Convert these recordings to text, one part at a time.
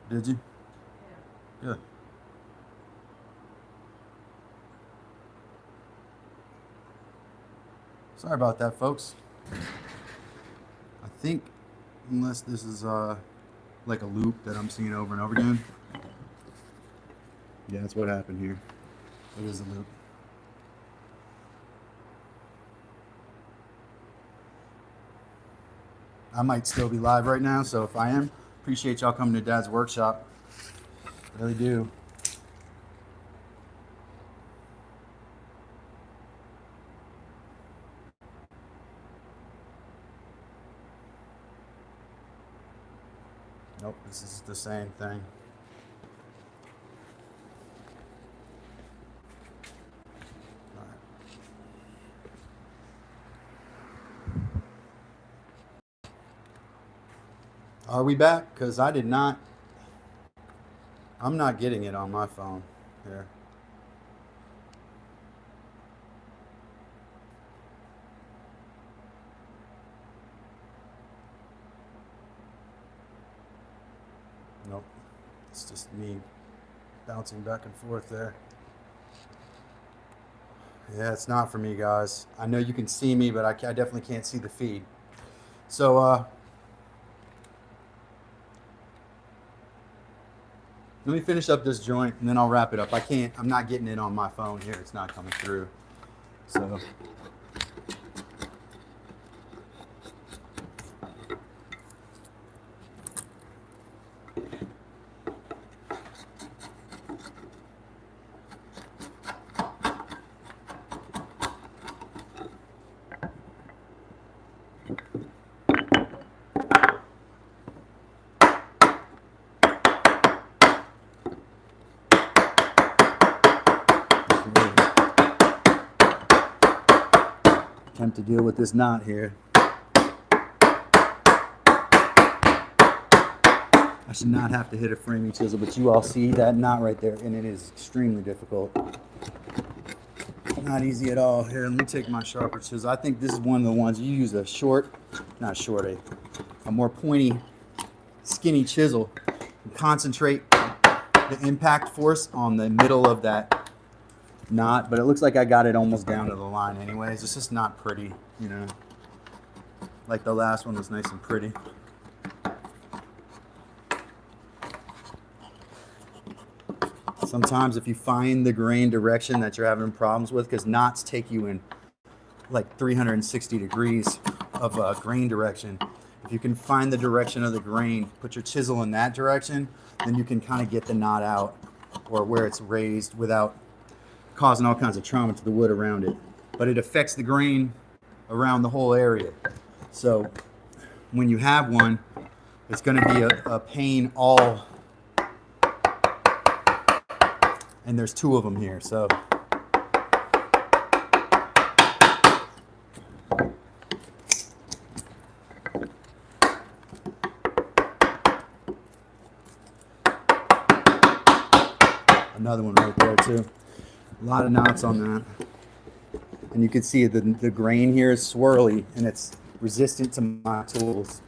Did you? Good. Sorry about that, folks. I think, unless this is like a loop that I'm seeing over and over again. Yeah, that's what happened here. It is a loop. I might still be live right now, so if I am, appreciate y'all coming to Dad's workshop. Really do. Nope, this is the same thing. Are we back? Because I'm not getting it on my phone here. Nope, it's just me bouncing back and forth there. Yeah, it's not for me, guys. I know you can see me, but I definitely can't see the feed. So, let me finish up this joint and then I'll wrap it up. I'm not getting it on my phone here. It's not coming through. So. Attempt to deal with this knot here. I should not have to hit a framing chisel, but you all see that knot right there, and it is extremely difficult. Not easy at all. Here, let me take my sharper chisel. I think this is one of the ones you use a a more pointy, skinny chisel and concentrate the impact force on the middle of that knot, but it looks like I got it almost down to the line anyways. It's just not pretty, you know, like the last one was nice and pretty. Sometimes if you find the grain direction that you're having problems with, because knots take you in like 360 degrees of grain direction. If you can find the direction of the grain, put your chisel in that direction, then you can kind of get the knot out or where it's raised without causing all kinds of trauma to the wood around it. But it affects the grain around the whole area. So when you have one, it's going to be a pain all. And there's two of them here, so. Another one right there too. A lot of knots on that. And you can see the grain here is swirly and it's resistant to my tools.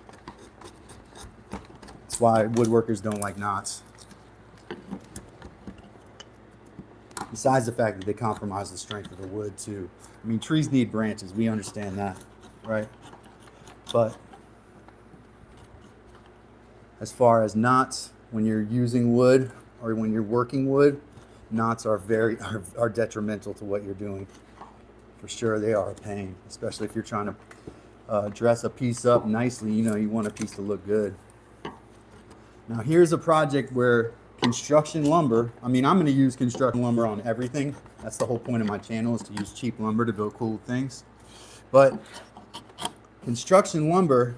That's why woodworkers don't like knots. Besides the fact that they compromise the strength of the wood too. I mean, trees need branches, we understand that, right? But as far as knots, when you're using wood or when you're working wood, knots are detrimental to what you're doing. For sure, they are a pain, especially if you're trying to dress a piece up nicely. You know, you want a piece to look good. Now, here's a project where construction lumber, I mean, I'm going to use construction lumber on everything. That's the whole point of my channel, is to use cheap lumber to build cool things. But construction lumber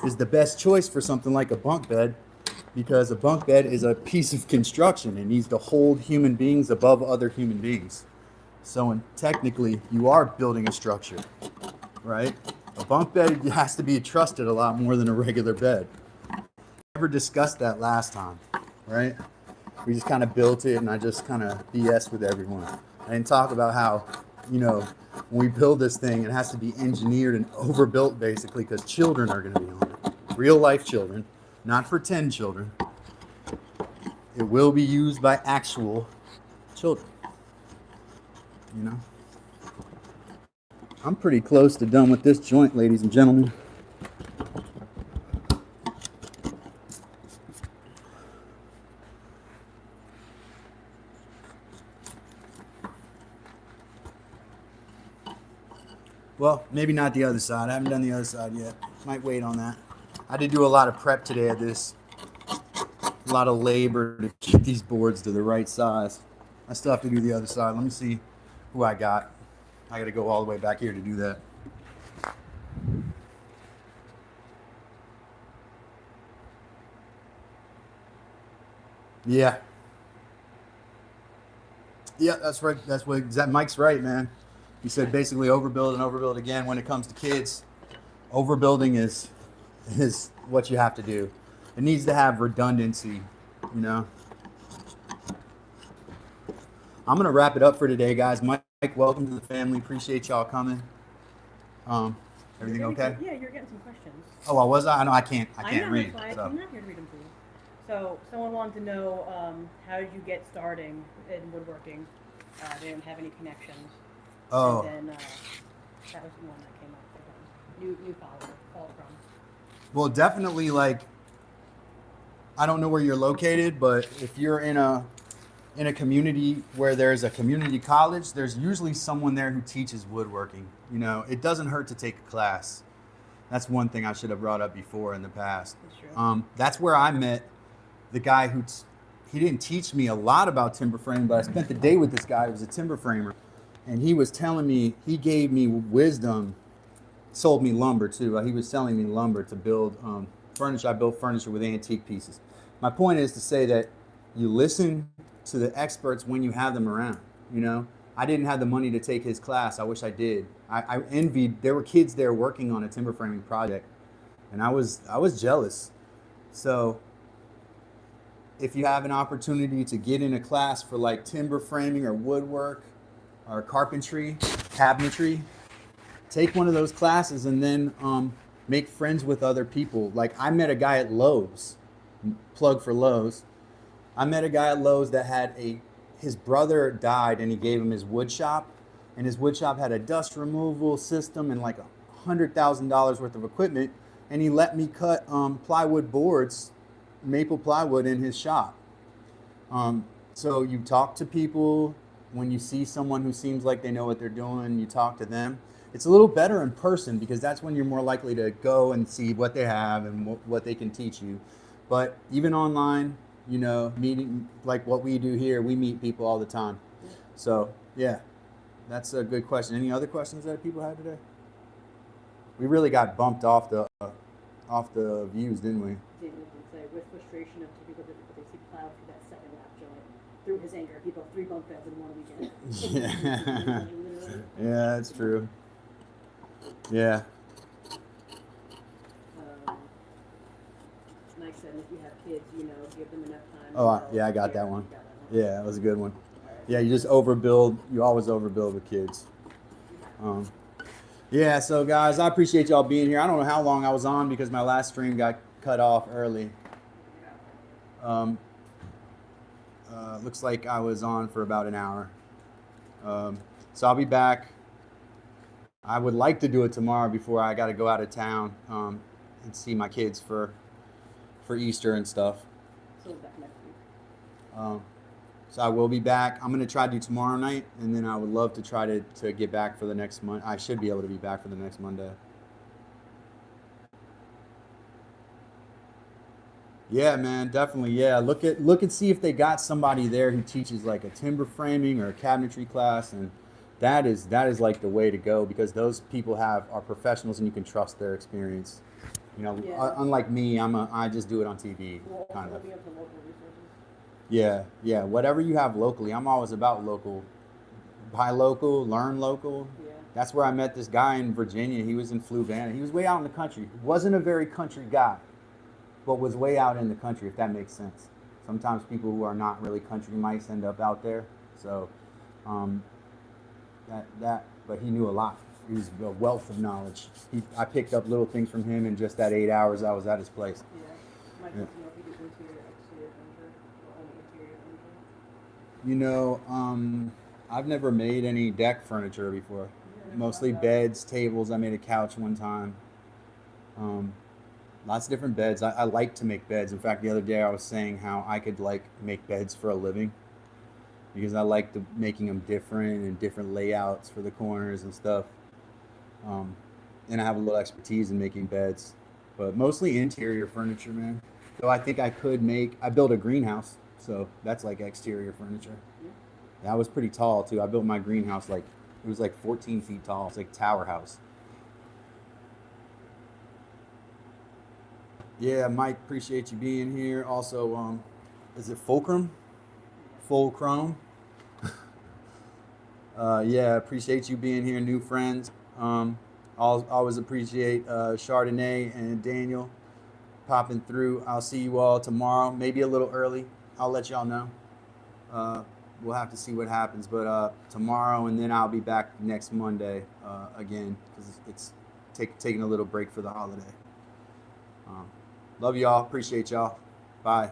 is the best choice for something like a bunk bed, because a bunk bed is a piece of construction. It needs to hold human beings above other human beings. So technically, you are building a structure, right? A bunk bed has to be trusted a lot more than a regular bed. We never discussed that last time, right? We just kind of built it, and I just kind of BS with everyone. I didn't talk about how, you know, when we build this thing, it has to be engineered and overbuilt basically because children are going to be on it. real life children, not pretend children. It will be used by actual children. You know? I'm pretty close to done with this joint, ladies and gentlemen. Well, maybe not the other side. I haven't done the other side yet. Might wait on that. I did do a lot of prep today at this. A lot of labor to get these boards to the right size. I still have to do the other side. Let me see who I got. I got to go all the way back here to do that. Yeah. Yeah, that's right. That's what Mike's right, man. He said basically overbuild and overbuild again when it comes to kids. Overbuilding is what you have to do. It needs to have redundancy, you know. I'm gonna wrap it up for today, guys. Mike, welcome to the family. Appreciate y'all coming. Everything okay? Yeah, you're getting some questions. Oh, I was. I know I can't read. So. I'm not here to read them to you. So someone wanted to know how did you get starting in woodworking? They didn't have any connections. Oh. And then that was the one that came up. New follower from. Well, definitely, like, I don't know where you're located, but if you're in a community where there's a community college, there's usually someone there who teaches woodworking. You know, it doesn't hurt to take a class. That's one thing I should have brought up before in the past. That's true. That's where I met the guy who he didn't teach me a lot about timber framing, but I spent the day with this guy who was a timber framer, and he was telling me, he gave me wisdom, sold me lumber too. He was selling me lumber to build furniture. I built furniture with antique pieces. My point is to say that you listen to the experts when you have them around. You know, I didn't have the money to take his class. I wish I did. I envied. There were kids there working on a timber framing project, and I was jealous. So if you have an opportunity to get in a class for like timber framing or woodwork or carpentry, cabinetry, take one of those classes and then make friends with other people. Like I met a guy at Lowe's, plug for Lowe's. I met a guy at Lowe's that had his brother died and he gave him his wood shop, and his wood shop had a dust removal system and like $100,000 worth of equipment, and he let me cut plywood boards, maple plywood in his shop. So you talk to people. When you see someone who seems like they know what they're doing, you talk to them. It's a little better in person because that's when you're more likely to go and see what they have and what they can teach you. But even online, you know, meeting like what we do here, we meet people all the time. So yeah, that's a good question. Any other questions that people had today? We really got bumped off the views, didn't we? Say, with frustration of typical difficulties, he plowed through that second lap joint. Through his anger, he built 3 bunk beds in 1 weekend. Yeah, yeah, that's true. Yeah. Mike said if you have kids, you know, give them enough time. Oh, yeah, I got that one. Yeah, that was a good one. Yeah, you just overbuild. You always overbuild with kids. Yeah, so guys, I appreciate y'all being here. I don't know how long I was on because my last stream got cut off early. Looks like I was on for about an hour. So I'll be back. I would like to do it tomorrow before I got to go out of town and see my kids for Easter and stuff. So I will be back. I'm going to try to do tomorrow night, and then I would love to try to get back for the next month. I should be able to be back for the next Monday. Yeah, man, definitely. Yeah, look and see if they got somebody there who teaches like a timber framing or a cabinetry class, and that is like the way to go because those people are professionals and you can trust their experience. You know, yeah. Unlike me, I just do it on TV, kind of. Yeah, yeah. Whatever you have locally, I'm always about local. Buy local, learn local. Yeah. That's where I met this guy in Virginia. He was in Fluvanna. He was way out in the country. Wasn't a very country guy, but was way out in the country, if that makes sense. Sometimes people who are not really country mice end up out there. So, but he knew a lot. He's a wealth of knowledge. I picked up little things from him in just that 8 hours I was at his place. Yeah. Might Yeah. want to know if you do interior, exterior furniture, or only interior furniture. You know, I've never made any deck furniture before. Mostly beds, tables. I made a couch one time. Um, Lots of different beds. I like to make beds. In fact, the other day I was saying how I could like make beds for a living because I like making them different and different layouts for the corners and stuff. Um, and I have a little expertise in making beds, but mostly interior furniture, man. Though I think I built a greenhouse, so that's like exterior furniture. Yeah. That was pretty tall too. I built my greenhouse it was like 14 feet tall. It's like tower house. Yeah, Mike, appreciate you being here. Also, is it Fulcrum? Fulcrum. Yeah, appreciate you being here, new friends. Always appreciate Chardonnay and Daniel popping through. I'll see you all tomorrow, maybe a little early. I'll let y'all know. Uh, we'll have to see what happens, but tomorrow, and then I'll be back next Monday again because it's taking a little break for the holiday. Um, Love y'all. Appreciate y'all. Bye.